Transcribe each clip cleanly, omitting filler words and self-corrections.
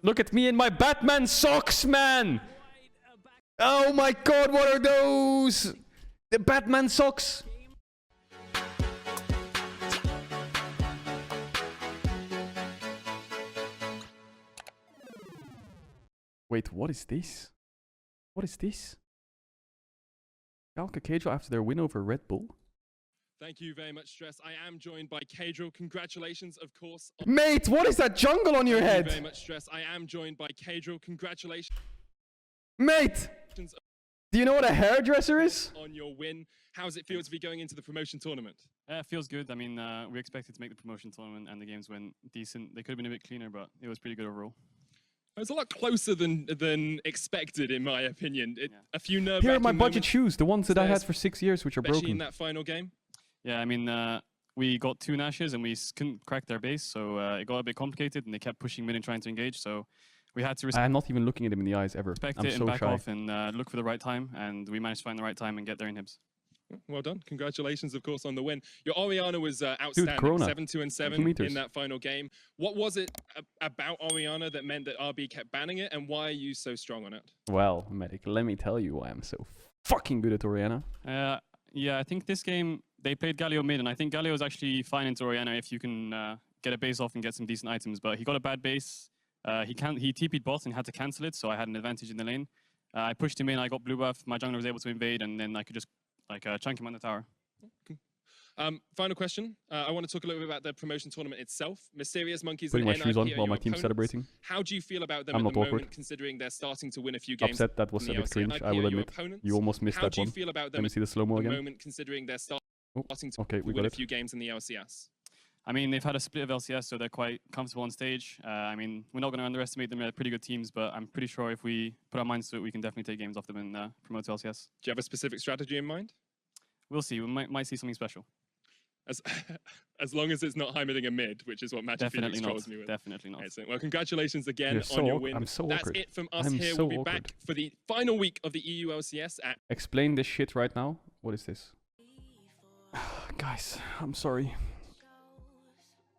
Look at me in my Batman socks, man! Oh my god, what are those? The Batman socks! Wait, what is this? What is this? Schalke Caedrel after their win over Red Bull? Thank you very much, Stress. I am joined by Caedrel. Congratulations, of course. Mate, what is that jungle on your head? Thank you very much, Stress. I am joined by Caedrel. Congratulations. Mate! Do you know what a hairdresser is? On your win. How does it feel to be going into the promotion tournament? It feels good. I mean, we expected to make the promotion tournament and the games went decent. They could have been a bit cleaner, but it was pretty good overall. It was a lot closer than expected, in my opinion. A few nerve-wracking Here are my budget moments, shoes, the ones that I had for 6 years, which are especially broken. in that final game. Yeah, I mean, we got 2 Nashes and we couldn't crack their base, so it got a bit complicated and they kept pushing mid and trying to engage, so we had to I'm not even looking at him in the eyes ever. respect I'm it so and back shy. off and look for the right time, and we managed to find the right time and get there in Hibs. Well done. Congratulations, of course, on the win. Your Orianna was outstanding, Corona. 7-2 and 7 in that final game. What was it about Orianna that meant that RB kept banning it, and why are you so strong on it? Well, Medic, let me tell you why I'm so fucking good at Orianna. Yeah, I think this game, they played Galio mid, and I think Galio is actually fine into Orianna if you can get a base off and get some decent items, but he got a bad base. He TP'd bot and had to cancel it, so I had an advantage in the lane. I pushed him in, I got blue buff, my jungler was able to invade, and then I could just chunk him on the tower. Final question. I want to talk a little bit about the promotion tournament itself. Mysterious Monkeys Putting and my shoes on NIP are while your my team's opponents. celebrating. How do you feel about them I'm at not the awkward. moment, considering they're starting to win a few games? Upset, that was a bit cringe, I will admit. You almost missed that How do one. you feel about Let them me at see the slow-mo the again. moment, considering they're starting to we win got a it. few games in the LCS? I mean, they've had a split of LCS, so they're quite comfortable on stage. I mean, we're not going to underestimate them. They're pretty good teams, but I'm pretty sure if we put our minds to it, we can definitely take games off them and promote to LCS. Do you have a specific strategy in mind? We'll see. We might see something special. As long as it's not high-midding a mid, which is what Magic Phoenix trolls me with. Definitely not. Excellent. Well, congratulations again so on your win. I'm so That's awkward. it from us I'm here. so We'll be awkward. back for the final week of the EU LCS at... Explain this shit right now. What is this? Guys, I'm sorry.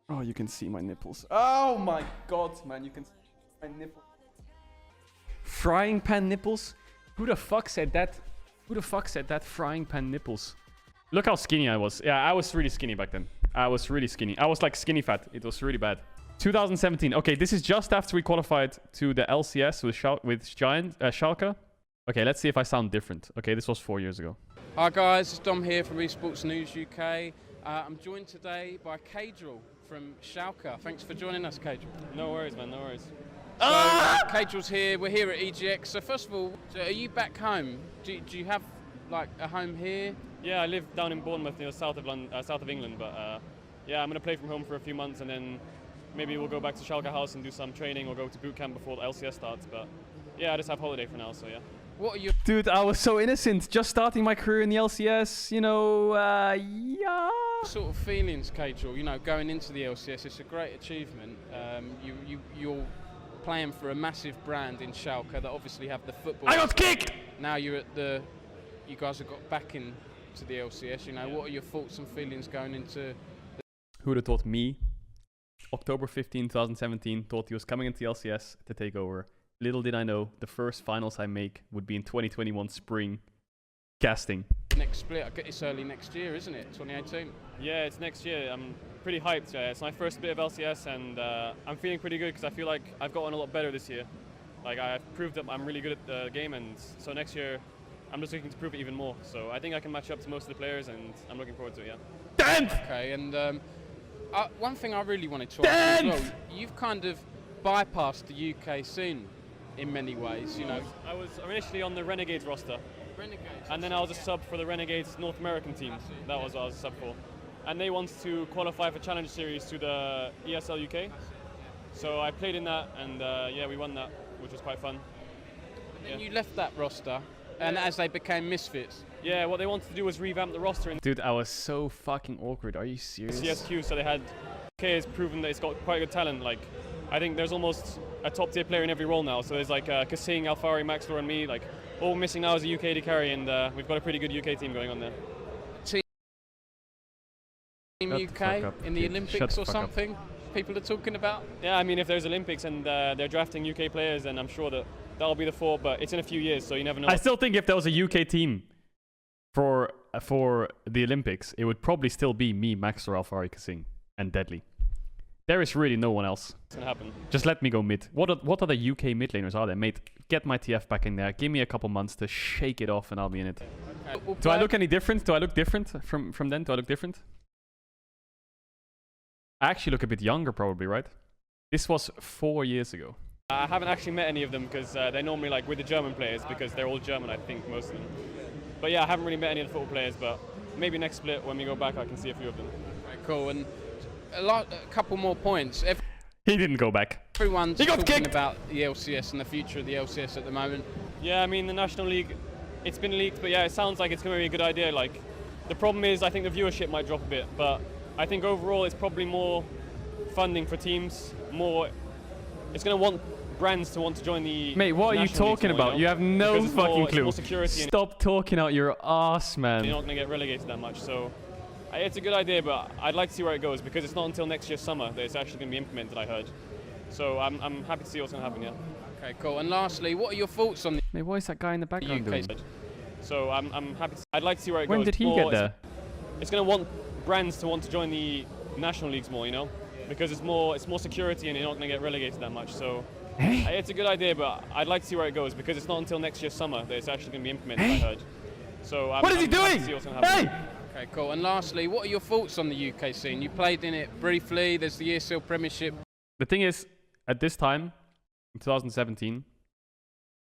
Oh, you can see my nipples. Oh my god, man, you can see my nipples. Frying pan nipples? Who the fuck said that? Who the fuck said that? Frying pan nipples. Look how skinny I was. Yeah, I was really skinny back then. I was really skinny. I was like skinny fat. It was really bad. 2017. Okay, this is just after we qualified to the LCS with Schalke. Okay, let's see if I sound different. Okay, this was 4 years ago. Hi guys, it's Dom here from Esports News UK. I'm joined today by Caedrel from Schalke. Thanks for joining us, Caedrel. No worries, man. No worries. So, Caedrel's here. We're here at EGX. So first of all, are you back home? Do you have like a home here? Yeah, I live down in Bournemouth, near the south of England. But yeah, I'm gonna play from home for a few months, and then maybe we'll go back to Schalke House and do some training, or go to boot camp before the LCS starts. But yeah, I just have holiday for now. So yeah. What are you? Dude, I was so innocent. Just starting my career in the LCS, you know, yeah. Sort of feelings, Caedrel? You know, going into the LCS, it's a great achievement. You're playing for a massive brand in Schalke that obviously have the football. I got kicked! Now you're at you guys have got back into the LCS. You know, what are your thoughts and feelings going into? Who would have thought me, October 15, 2017, thought he was coming into the LCS to take over. Little did I know, the first finals I make would be in 2021 spring casting. Next split, it's early next year, isn't it? 2018. Yeah, it's next year. I'm pretty hyped. Yeah, it's my first bit of LCS, and I'm feeling pretty good because I feel like I've gotten a lot better this year. Like I've proved that I'm really good at the game, and so next year I'm just looking to prove it even more. So I think I can match up to most of the players, and I'm looking forward to it. Yeah. Damn! Okay, and one thing I really wanted to ask as well, you've kind of bypassed the UK scene in many ways, you know. I was initially on the Renegades roster. And then I was a sub for the Renegades North American team. That was what I was a sub for. And they wanted to qualify for Challenge Series to the ESL UK. So I played in that, and yeah, we won that, which was quite fun. And you left that roster, and as they became misfits. Yeah, what they wanted to do was revamp the roster. Dude, I was so fucking awkward. Are you serious? CSQ, so they had K has proven that it's got quite good talent. Like, I think there's almost a top tier player in every role now. So there's like Kasing, Alfari, Maxlor, and me. Like, all we're missing now is a UK to carry, and we've got a pretty good UK team going on there. Team UK in the Olympics or something? people are talking about? Yeah, I mean, if there's Olympics and they're drafting UK players, then I'm sure that'll be the 4, but it's in a few years, so you never know. I still think if there was a UK team for the Olympics, it would probably still be me, Max, or Alfari Kasing, and Deadly. There is really no one else. It's gonna happen. Just let me go mid. What other UK mid laners are there? Mate, get my TF back in there. Give me a couple months to shake it off and I'll be in it. Okay. Do I look any different? Do I look different from then? Do I look different? I actually look a bit younger probably, right? This was 4 years ago. I haven't actually met any of them because they're normally like with the German players because they're all German, I think, most of them. But yeah, I haven't really met any of the football players, but maybe next split when we go back I can see a few of them. Okay, cool. And a couple more points. He didn't go back. Everyone's He got talking kicked! about the LCS and the future of the LCS at the moment. Yeah, I mean, the National League, it's been leaked, but yeah, it sounds like it's going to be a good idea. Like, the problem is I think the viewership might drop a bit, but I think overall it's probably more funding for teams, it's going to want brands to want to join the Mate, what are you National League talking more, about? know? You have no Because it's fucking more, clue. It's more security and Stop talking out your ass, man. you're not going to get relegated that much, so it's a good idea, but I'd like to see where it goes because it's not until next year's summer that it's actually going to be implemented, I heard. So I'm happy to see what's going to happen, yeah. Okay, cool. And lastly, what are your thoughts on the Mate, what is that guy in the background UK doing? So I'm happy I'd like to see where it When goes. did he More- get there? It's going to want brands to want to join the national leagues more, you know, because it's more security and you're not going to get relegated that much. So it's a good idea, but I'd like to see where it goes because it's not until next year's summer that it's actually going to be implemented, I heard. So What is he I'm happy to doing? see what's gonna happen. Hey! Okay, cool. And lastly, what are your thoughts on the UK scene? You played in it briefly. There's the ESL Premiership. The thing is, at this time, in 2017,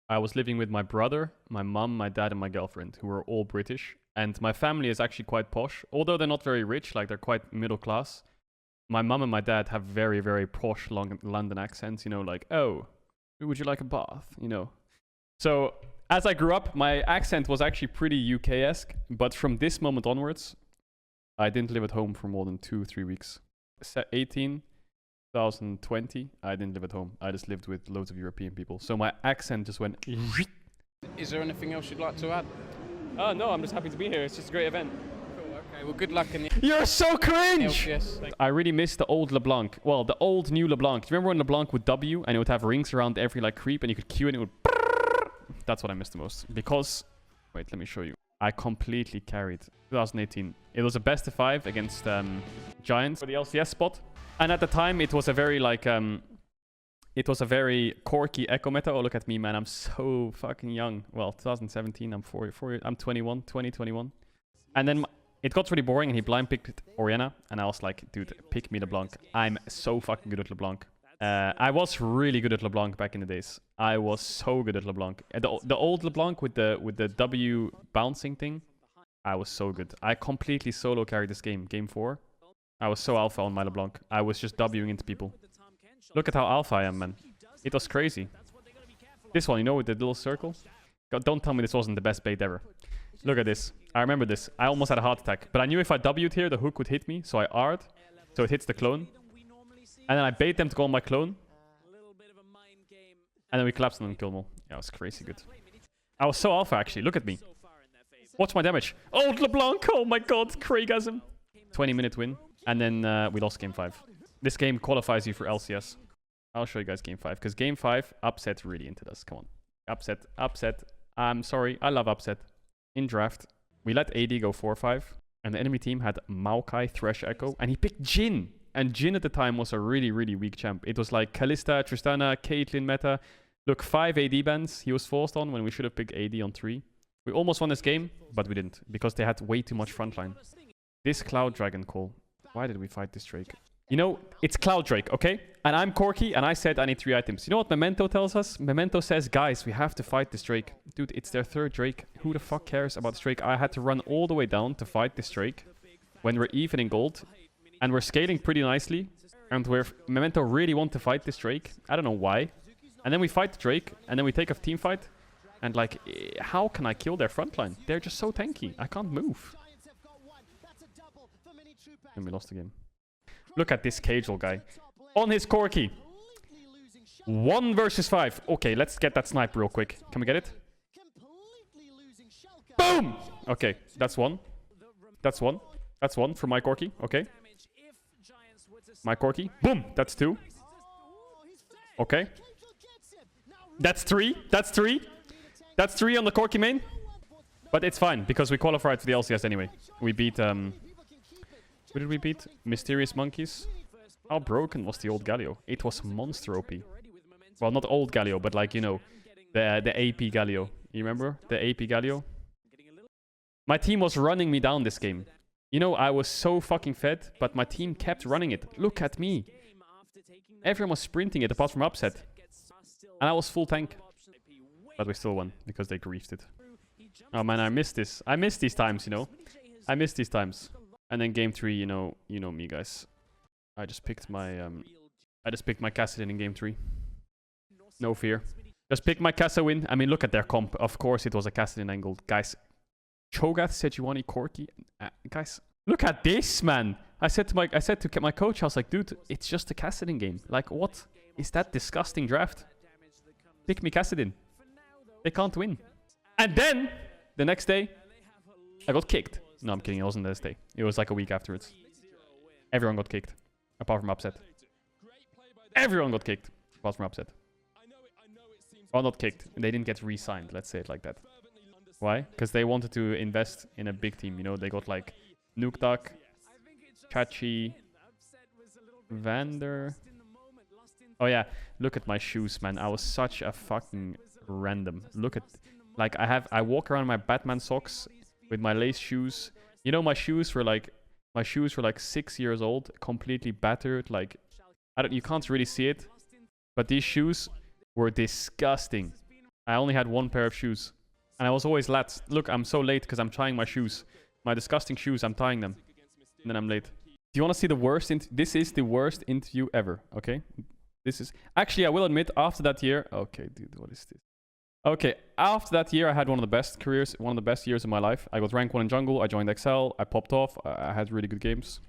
I was living with my brother, my mum, my dad, and my girlfriend, who were all British. And my family is actually quite posh. Although they're not very rich, like they're quite middle class. My mum and my dad have very, very posh London accents, you know, like, oh, would you like a bath? You know. So, as I grew up, my accent was actually pretty UK-esque. But from this moment onwards, I didn't live at home for more than 2-3 weeks. 2020, I didn't live at home. I just lived with loads of European people. So my accent just went... Is there anything else you'd like to add? No, I'm just happy to be here. It's just a great event. Cool, okay. Well, good luck in the You're so cringe! LCS. I really miss the old Leblanc. Well, the old new Leblanc. Do you remember when Leblanc would W and it would have rings around every like creep and you could Q and it would... That's what I miss the most. Because... Wait, let me show you. I completely carried 2018. It was a best of 5 against Giants for the LCS spot. And at the time, it was a very like... It was a very quirky echo meta. Oh, look at me, man. I'm so fucking young. Well, 2017, I'm 4 I'm 21. And then it got really boring and he blind picked Orianna. And I was like, dude, pick me LeBlanc. I'm so fucking good at LeBlanc. I was really good at LeBlanc back in the days. I was so good at LeBlanc. The old LeBlanc with the W bouncing thing, I was so good. I completely solo carried this game, game 4. I was so alpha on my LeBlanc. I was just Wing into people. Look at how alpha I am, man. It was crazy. This one, you know, with the little circle? God, don't tell me this wasn't the best bait ever. Look at this. I remember this. I almost had a heart attack. But I knew if I W'd here, the hook would hit me. So I R'd. So it hits the clone. And then I bait them to go on my clone. And then we collapsed and then killed them all. Yeah, it was crazy good. I was so alpha, actually. Look at me. Watch my damage. Old LeBlanc! Oh my god, Craigasm. 20-minute win. And then we lost game 5. This game qualifies you for LCS. I'll show you guys game 5. Because game 5, upset really into this. Come on. Upset. I'm sorry. I love upset. In draft, we let AD go 4-5. And the enemy team had Maokai, Thresh Echo. And he picked Jhin. And Jhin at the time was a really, really weak champ. It was like Kalista, Tristana, Caitlyn meta. Look, 5 AD bans he was forced on when we should have picked AD on 3. We almost won this game, but we didn't. Because they had way too much frontline. This Cloud Dragon call. Why did we fight this Drake? You know, it's Cloud Drake, okay? And I'm Corky, and I said I need 3 items. You know what Memento tells us? Memento says, guys, we have to fight this Drake. Dude, it's their 3rd Drake. Who the fuck cares about this Drake? I had to run all the way down to fight this Drake. When we're even in gold. And we're scaling pretty nicely. And Memento really want to fight this Drake. I don't know why. And then we fight the Drake. And then we take a team fight. And like, how can I kill their frontline? They're just so tanky. I can't move. And we lost the game. Look at this Caedrel guy. On his Corky. 1 versus 5. Okay, let's get that snipe real quick. Can we get it? Boom! Okay, that's 1. That's 1. That's 1 for my Corky. Okay. My Corki. Boom! That's 2. Okay. That's 3. That's 3. That's 3 on the Corki main. But it's fine, because we qualified for the LCS anyway. We beat... Who did we beat? Mysterious Monkeys. How broken was the old Galio? It was monster OP. Well, not old Galio, but like, you know, the AP Galio. You remember? The AP Galio? My team was running me down this game. You know, I was so fucking fed, but my team kept running it. Look at me. Everyone was sprinting it apart from Upset. And I was full tank. But we still won, because they griefed it. Oh man, I missed this. I miss these times, you know. I miss these times. And then game 3, you know me, guys. I just picked my Cassidy in game 3. No fear. Just pick my Casa win. I mean, look at their comp. Of course, it was a Cassidy angle, guys. Cho'Gath, Sejuani, Corki. Guys, look at this, man. I said to my coach, I was like, dude, it's just a Cassidy game. Like, what is that disgusting draft? Pick me Cassidy. They can't win. And then the next day, I got kicked. No, I'm kidding. It wasn't the next day. It was like a week afterwards. Everyone got kicked, apart from Upset. Everyone got kicked, apart from Upset. Well, not kicked. They didn't get re-signed. Let's say it like that. Why? Because they wanted to invest in a big team. You know, they got like Nuktak, Chachi, Vander. Oh yeah, look at my shoes, man. I was such a fucking random. Look at, like, I walk around in my Batman socks with my lace shoes. You know, my shoes were like 6 years old, completely battered. Like, you can't really see it, but these shoes were disgusting. I only had 1 pair of shoes, and I was always late. Look, I'm so late because I'm tying my shoes. My disgusting shoes, I'm tying them, and then I'm late. Do you want to see the worst? This is the worst interview ever. Okay, this is actually, I will admit, after that year. Okay, dude, what is this? Okay, after that year, I had one of the best careers, one of the best years of my life. I got rank 1 in jungle. I joined XL. I popped off. I had really good games.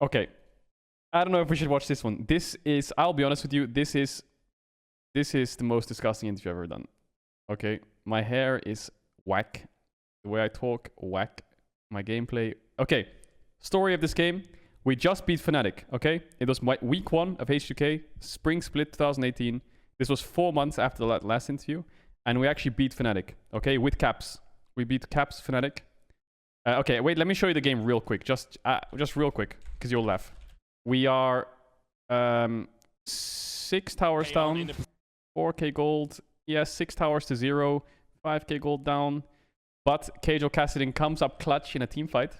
Okay, I don't know if we should watch this one. This is, I'll be honest with you, this is the most disgusting interview I've ever done. Okay, my hair is whack. The way I talk, whack. My gameplay. Okay, story of this game. We just beat Fnatic, okay? It was week 1 of H2K, Spring Split 2018. This was 4 months after the last interview. And we actually beat Fnatic, okay? With caps. We beat caps Fnatic. Okay, wait, let me show you the game real quick. Just real quick, because you'll laugh. We are 6 towers down. 4k gold. Yeah, 6 towers to 0. 5k gold down. But Caedrel Cassidy comes up clutch in a team fight.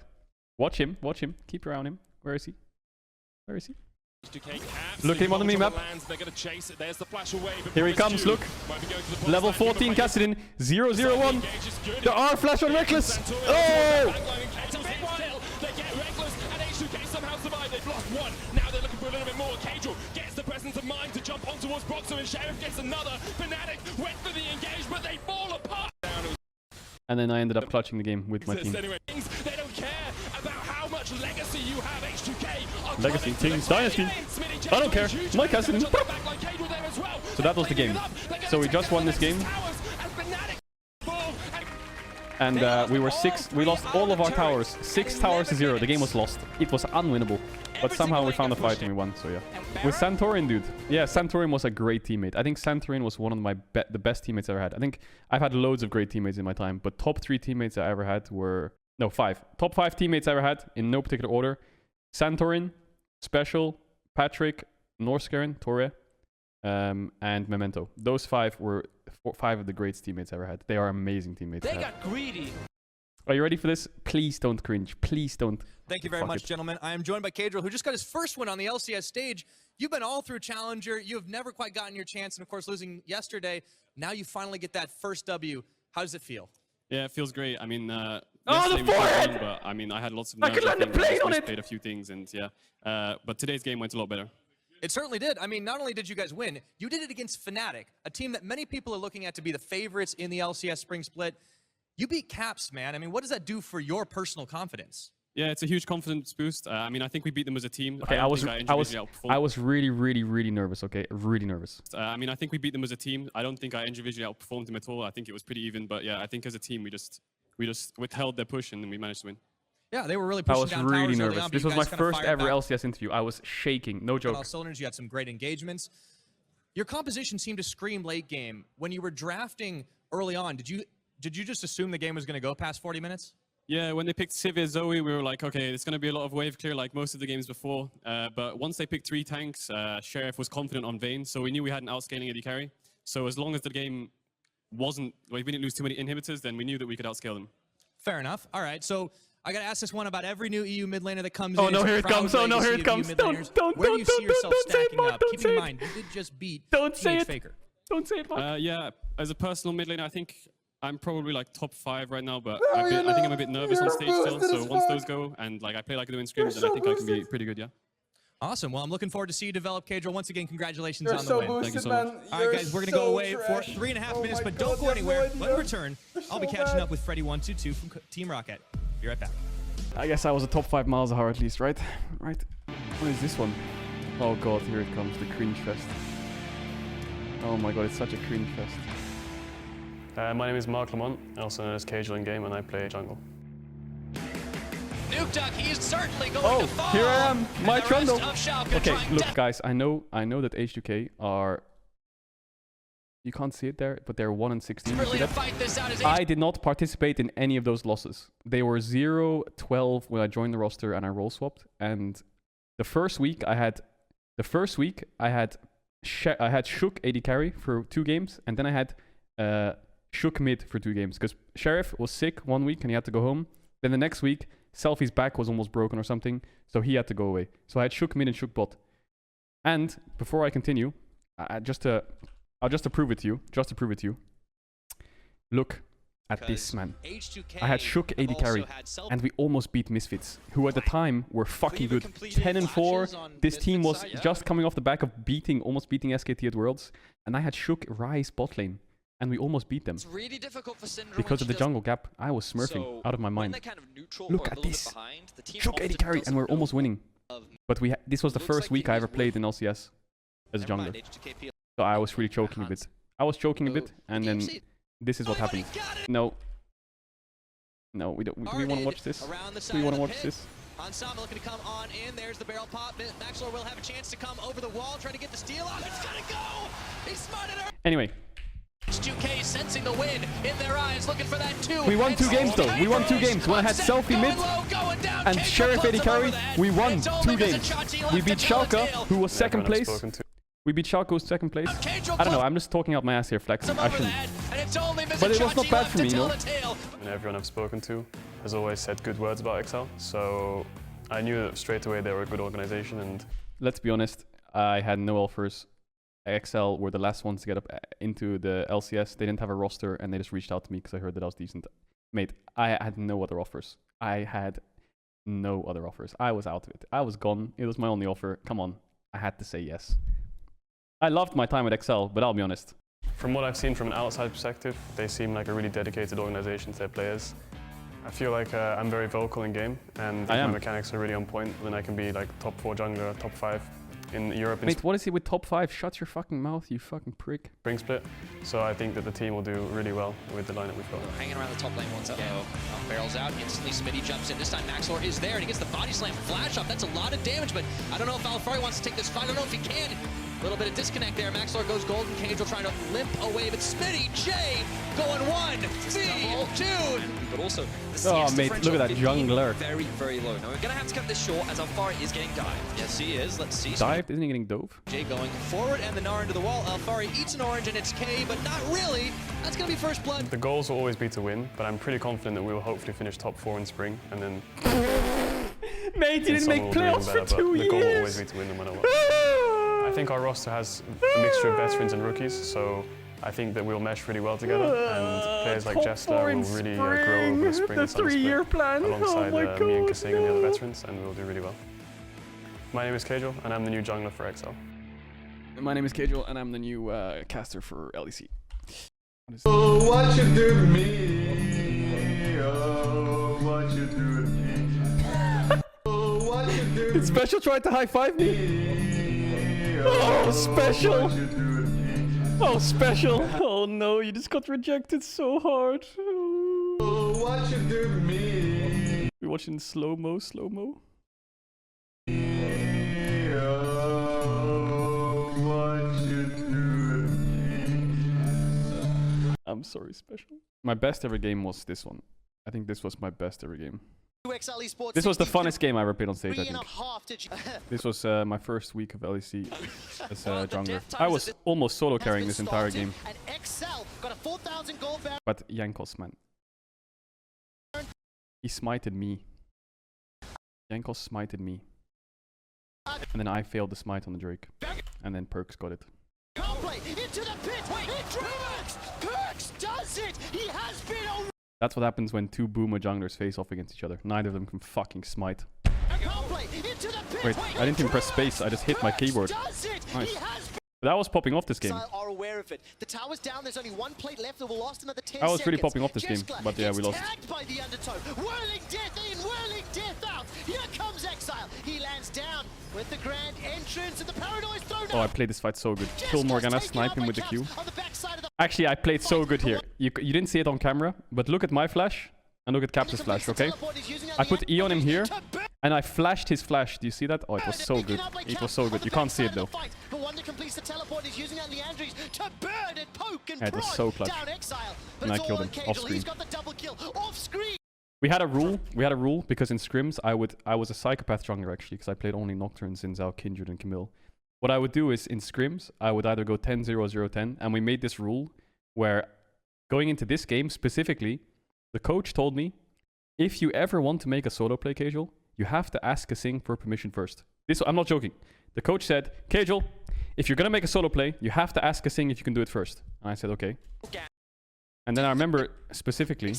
Watch him. Keep around him. Where is he? Where is he? Look at him on the map. Here he comes, look. Level 14 Cassidy, 0-0-1. The R flash on Reckless. Oh! Somehow survive. They've lost 1. Now they're looking for a little bit more. Caedrel gets the presence of mind to jump on towards Broxo, and Sheriff gets another. Fnatic went for the engage, but they fall apart. And then I ended up clutching the game with my team. They don't care about how much legacy you have. H2K. Legacy, Kings, Dynasty. I don't care. My Cassidy. So that was the game. So we just won this game. And we lost all of our towers. 6 towers to 0. The game was lost. It was unwinnable. But somehow we found a fight and we won, so yeah. With Santorin, dude. Yeah, Santorin was a great teammate. I think Santorin was one of the best teammates I ever had. I think I've had loads of great teammates in my time, but top 3 teammates I ever had were... No, 5. Top 5 teammates I ever had, in no particular order. Santorin, Special, Patrick, Norscarin, Torre, and Memento. Those 5 were 5 of the greatest teammates I ever had. They are amazing teammates. They got greedy. Are you ready for this? Please don't cringe. Please don't. Thank you very much, gentlemen. I am joined by Caedrel, who just got his first win on the LCS stage. You've been all through Challenger. You have never quite gotten your chance, and of course, losing yesterday. Now you finally get that first W. How does it feel? Yeah, it feels great. I mean, the forehead! But I mean, I had lots of I could land the plane on it! Played a few things, and yeah. But today's game went a lot better. It certainly did. I mean, not only did you guys win, you did it against Fnatic, a team that many people are looking at to be the favorites in the LCS Spring Split. You beat Caps, man. I mean, what does that do for your personal confidence? Yeah, it's a huge confidence boost. I mean, I think we beat them as a team. Okay, I was really nervous. Okay, really nervous. I mean, I think we beat them as a team. I don't think I individually outperformed them at all. I think it was pretty even. But yeah, I think as a team, we just withheld their push and then we managed to win. Yeah, they were really I pushing was down really towers early nervous. on, but This you was my guys kinda first fired ever back LCS interview. I was shaking, no on joke. all cylinders. You had some great engagements. Your composition seemed to scream late game. When you were drafting early on, did you just assume the game was going to go past 40 minutes? Yeah, when they picked Sivir Zoe, we were like, okay, it's going to be a lot of wave clear like most of the games before. But once they picked 3 tanks, Sheriff was confident on Vayne, so we knew we had an outscaling AD carry. So as long as the game wasn't, like, we didn't lose too many inhibitors, then we knew that we could outscale them. Fair enough. All right, so I got to ask this one about every new EU mid laner that comes Oh, in. no, It's a here it proud comes. Oh, no, here legacy it of EU comes. mid Don't, laners. don't, Where do don't, you see don't, yourself don't say it, stacking Marc, up? don't Keeping say in it. mind, you did just beat Don't say TH it. Faker. Don't say it, Marc. Yeah, as a personal mid laner, I think I'm probably like top 5 right now, but I think I'm a bit nervous on stage still. So once those go, and like I play like I do in scrims, then I think I can be pretty good, yeah. Awesome. Well, I'm looking forward to see you develop, Caedrel. Once again, congratulations You're on the so win. Thank you boosted, so man. much. All right, guys, we're going to go away for trash. 3.5 minutes, my but God, don't go you have anywhere. no When we idea. return, You're I'll be so catching bad. up with Freddy122 from Team Rocket. Be right back. I guess I was a top 5 miles hour at least, right? Right. What is this one? Oh god, here it comes, the cringe fest. Oh my god, it's such a cringe fest. My name is Marc, also known as Caedrel in game, and I play jungle. Nuke Duck, he is certainly going Oh, to fall. here I am, my And the rest Trundle. of Schalke Okay, trying look guys, I know that H2K are... You can't see it there, but they're 1-16. You see desperately to that? fight this out as I did not participate in any of those losses. They were 0-12 when I joined the roster and I role swapped. And the first week I had Shook AD carry for 2 games, and then I had Shook mid for 2 games because Sheriff was sick 1 week and he had to go home. Then the next week, Selfie's back was almost broken or something, so he had to go away. So I had Shook mid and Shook bot. And before I continue, just to prove it to you, look at this, man. I had Shook AD carry, and we almost beat Misfits, who at the time were fucking good. 10-4. This team was just coming off the back of almost beating SKT at Worlds, and I had Shook Rise bot lane, and we almost beat them. It's really difficult for Syndra Because of the jungle gap. I was smurfing out of my mind. Kind of neutral Look or at a little this. bit behind, the team Shook AD often carry, and doesn't we're almost know winning. of- But this was the Looks first like week it I is ever played worth- in LCS as a Never jungler. mind, H2KP So I was really choking a bit. I was choking a bit, and then this is what happened. No. No, we don't. We want to watch this. We want to watch this. Ensemble looking to come on in. There's the barrel pop. Maxlor will have a chance to come over the wall, trying to get the steal off. It's gonna go! He smarted her! Anyway, H2K sensing the win in their eyes, looking for that 2. we won 2 games though. We won 2 games. When I had Selfie mid and Sheriff AD carry, we won 2 games. We beat Schalke, who was second Everyone I've place. spoken to. We beat Schalke, who was second place. I don't know. I'm just talking out my ass here, flexing. I shouldn't. But it was not bad for me, you know. And everyone I've spoken to has always said good words about Excel, so I knew that straight away they were a good organization. And Let's be honest. I had no offers. XL were the last ones to get up into the LCS. They didn't have a roster, and they just reached out to me because I heard that I was decent. Mate, I had no other offers. I was out of it. I was gone. It was my only offer. Come on. I had to say yes. I loved my time at XL, but I'll be honest. from what I've seen from an outside perspective, they seem like a really dedicated organization to their players. I feel like I'm very vocal in game, and if my mechanics are really on point, then I can be like top 4 jungler, top 5 in Europe. Mate, what is it with top 5? Shut your fucking mouth, you fucking prick. Spring split. So I think that the team will do really well with the lineup we've got. Hanging around the top lane once again. Barrels out, instantly Smitty jumps in. This time Maxlor is there and he gets the body slam flash up. That's a lot of damage, but I don't know if Alfari wants to take this fight. I don't know if he can. A little bit of disconnect there. Maxlor goes golden. Caedrel trying to limp away, but Smitty J going 1, V2. But also, the Oh, CS mate, differential look at that 15, jungler. Very, very low. Now we're gonna have to cut this short as Alfari is getting dived. Yes, he is. Let's see. Dived? Isn't he getting dove? Jay going forward and the Gnar into the wall. Alfari eats an orange and it's K, but not really. That's gonna be first blood. The goals will always be to win, but I'm pretty confident that we will hopefully finish top 4 in spring, and then Mate, you didn't make playoffs for 2 The goal will always years! be to win no matter what. I think our roster has a mixture of veterans and rookies, so I think that we'll mesh really well together, and players like Jester will really grow over the spring and summer split plan. alongside me and Kasing and the other veterans, and we'll do really well. My name is Caedrel, and I'm the new jungler for XL. My name is Caedrel, and I'm the new caster for LEC. Oh, what you do to me? Oh, what you do to me? Oh, what you do to Did Special try to high-five me? me? Oh, Special! What you do to me? Oh, Special! Oh no, you just got rejected so hard. Oh, what you do to me? We watching slow-mo, slow-mo? I'm sorry, special. My best ever game was this one. I think this was my best ever game. This was the funnest game I ever played on stage, I think. This was my first week of LEC as a jungler. I was almost solo carrying this entire game. But Jankos, man. He smited me. Jankos smited me. And then I failed the smite on the Drake. And then Perks got it. Into the pit. Perks does it. He has been. That's what happens when two boomer junglers face off against each other. Neither of them can fucking smite. Wait, I didn't even press space. I just hit my keyboard. Nice. But that was popping off this game. Are aware of it. The tower's down. There's only one plate left. We lost another 10 I was really seconds. popping off this game, but yeah, we lost. Tagged by the undertow. Whirling death in, whirling death out. Here comes Exile. He lands down with the grand entrance and the paranoid's thrown out. Oh, I played this fight so good. Kill Morgana, snipe him with the Q. Actually, I played so good here. You didn't see it on camera, but look at my flash and look at Caps' flash, okay? I put E on him here, and I flashed his flash. Do you see that? Oh, it was so good. It was so good. You can't see it though. Yeah, it was so clutch. And I killed him off screen. We had a rule because in scrims I was a psychopath jungler actually, because I played only Nocturne, Xin, Kindred, and Camille. What I would do is in scrims I would either go 10-0, 0-10, and we made this rule where going into this game specifically, the coach told me, if you ever want to make a solo play Caedrel, you have to ask a Sing for permission first. This, I'm not joking. The coach said, Caedrel, if you're gonna make a solo play, you have to ask a Sing if you can do it first. And I said, okay. And then I remember specifically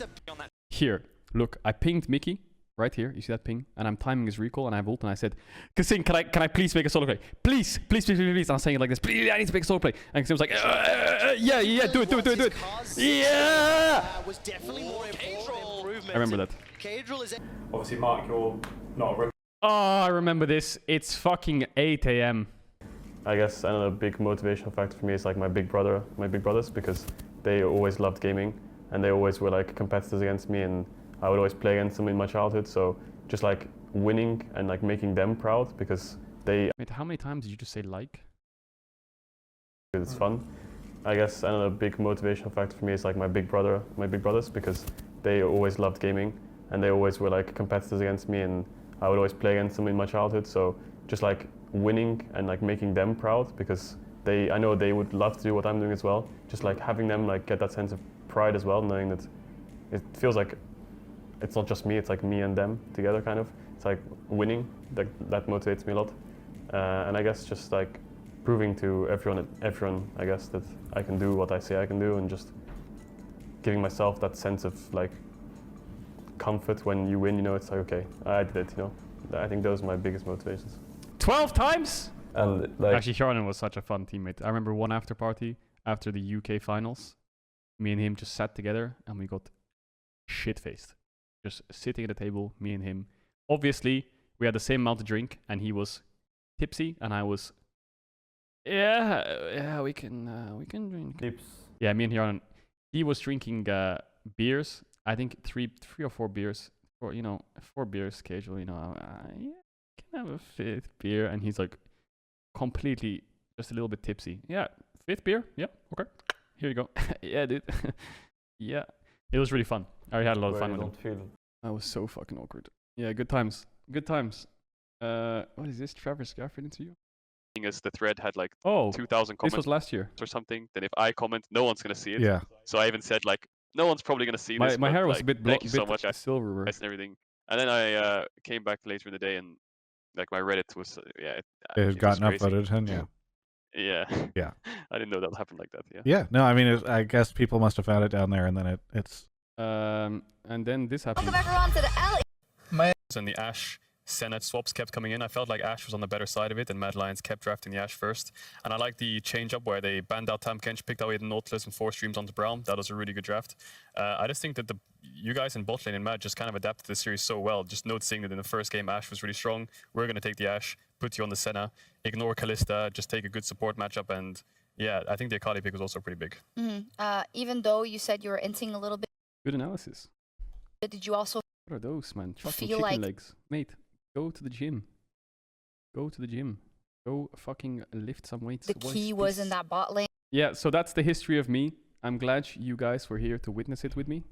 here. Look, I pinged Mickey right here. You see that ping? And I'm timing his recall and I have ult and I said, Kasing, can I please make a solo play? Please. And I'm saying it like this. Please, I need to make a solo play. And Kasing was like, yeah, do it. Yeah! I remember that. Obviously, Marc, you're not a rookie. Oh, I remember this. It's fucking 8 AM. I guess another big motivational factor for me is like my big brothers, because they always loved gaming and they always were like competitors against me, and I would always play against them in my childhood. So just like winning and like making them proud, because they... Wait, how many times did you just say like? It's fun. I guess another big motivational factor for me is like my big brothers, because they always loved gaming and they always were like competitors against me, and I would always play against them in my childhood. So just like winning and like making them proud, because I know they would love to do what I'm doing as well. Just like having them like get that sense of pride as well, knowing that it feels like it's not just me, it's like me and them together kind of. It's like winning, that motivates me a lot. And I guess just like proving to everyone, I guess, that I can do what I say I can do, and just giving myself that sense of like comfort when you win, you know, it's like, okay, I did it, you know. I think those are my biggest motivations. 12 times? And like, actually, Orianna was such a fun teammate. I remember one after party after the UK finals. Me and him just sat together and we got shit-faced. Just sitting at a table, me and him. Obviously, we had the same amount to drink, and he was tipsy, and I was... Yeah, we can drink. Tips. Yeah, me and Orianna. He was drinking beers. I think three or four beers. Or, you know, 4 beers Caedrel, you know. Yeah, can have a 5th beer. And he's like completely just a little bit tipsy. Yeah, 5th beer? Yeah, okay. Here you go. Yeah, dude. Yeah. It was really fun. I had a lot of fun with him. That was so fucking awkward. Yeah, good times. Good times. What is this? Travis Gafford interview? As the thread had like 2,000 comments. This was last year. Or something. Then if I comment, no one's going to see it. Yeah. So I even said like, no one's probably going to see this. My hair was like, a bit thank you so much. silver. And everything. And then I came back later in the day, and like my Reddit was it had gotten upvoted, and yeah. I didn't know that happened like that. Yeah. No, I mean, I guess people must have found it down there, and then it's. And then this happened. Welcome everyone to the alley. And the Ashe Senate swaps kept coming in. I felt like Ashe was on the better side of it, and Mad Lions kept drafting the Ashe first. And I like the change-up where they banned out Tam Kench, picked away the Nautilus and 4 streams onto Braum. That was a really good draft. I just think that you guys in bot lane and Mad just kind of adapted the series so well. Just noticing that in the first game, Ashe was really strong. We're going to take the Ashe, put you on the Senna, ignore Kalista, just take a good support matchup. And yeah, I think the Akali pick was also pretty big. Even though you said you were inting a little bit. Good analysis. Did you also What are those, man? Fucking feel chicken like legs. Mate, go to the gym. Go to the gym. Go fucking lift some weights. the key was in that bot lane. Yeah, so that's the history of me. I'm glad you guys were here to witness it with me.